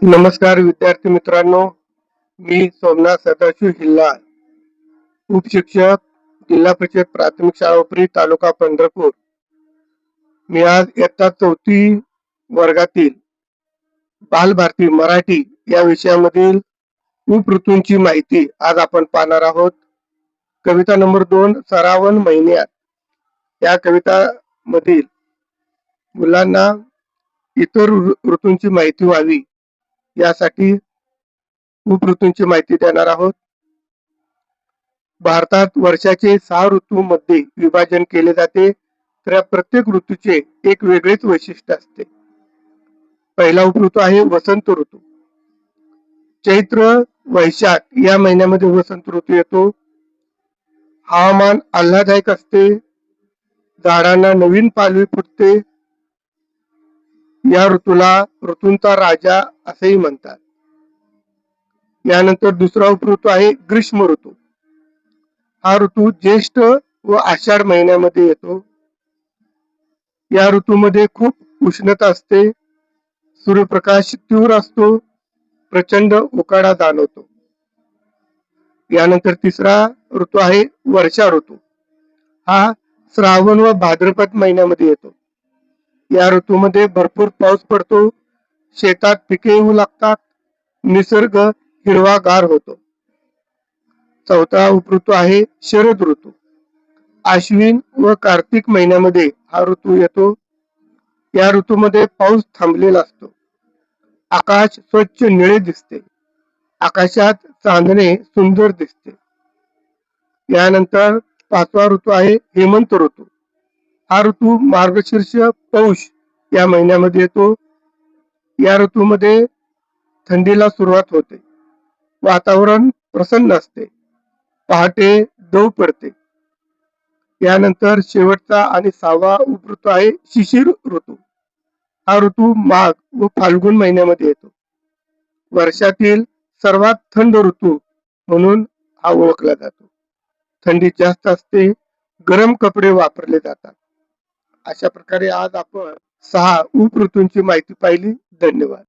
नमस्कार विद्यार्थी मित्रांनो, मी सोमनाथ सदाशिव हिल्ला, उपशिक्षक, जिल्हा परिषद प्राथमिक शाळा उपरी, तालुका पंढरपूर. मी आज इयत्ता 4थी वर्गातील बालभारती मराठी या विषयामधील उपऋतूंची माहिती आज आपण पाहणार आहोत. कविता नंबर 2, श्रावण महिन्यात. या कविता मधील मुलांना इतर ऋतूंची माहिती व्हावी यासाठी उपऋतूंची माहिती देणार आहोत. भारतात वर्षाचे 6 ऋतूंमध्ये विभाजन केले जाते, तर या प्रत्येक ऋतूचे एक वेगळेच वैशिष्ट्य असते. पहिला उपऋतू आहे वसंत ऋतू. चैत्र वैशाख या महिन्यामध्ये वसंत ऋतू येतो. हवामान आल्हाददायक असते, झाडांना नवीन पालवी फुटते. या ऋतूला ऋतूंचा राजा असेही म्हणतात. यानंतर दुसरा उपऋतू आहे ग्रीष्म ऋतू. हा ऋतू ज्येष्ठ व आषाढ महिन्यामध्ये येतो. या ऋतूमध्ये खूप उष्णता असते, सूर्यप्रकाश तीव्र असतो, प्रचंड उकाडा जाणवतो. यानंतर तिसरा ऋतू आहे वर्षा ऋतू. हा श्रावण व भाद्रपद महिन्यामध्ये येतो. या ऋतूमध्ये भरपूर पाऊस पडतो, शेतात पिके येऊ लागतात, निसर्ग हिरवागार होतो. चौथा उपऋतू आहे शरद ऋतू. आश्विन व कार्तिक महिन्यामध्ये हा ऋतू येतो. या ऋतूमध्ये पाऊस थांबलेला असतो, आकाश स्वच्छ निळे दिसते, आकाशात चांदणे सुंदर दिसते. यानंतर पाचवा ऋतू आहे हेमंत ऋतू. हा ऋतू मार्गशीर्ष पौष या महिन्यामध्ये येतो. या ऋतूमध्ये थंडीला सुरुवात होते, वातावरण प्रसन्न असते, पहाटे दव पडते. यानंतर शेवटचा आणि 6वा उपऋतू आहे शिशिर ऋतू. हा ऋतू माघ व फाल्गुन महिन्यामध्ये येतो. वर्षातील सर्वात थंड ऋतू म्हणून हा ओळखला जातो. थंडी जास्त असते, गरम कपडे वापरले जातात. अशा प्रकारे आज आपण 6 उपऋतूंची माहिती पाहिली. धन्यवाद.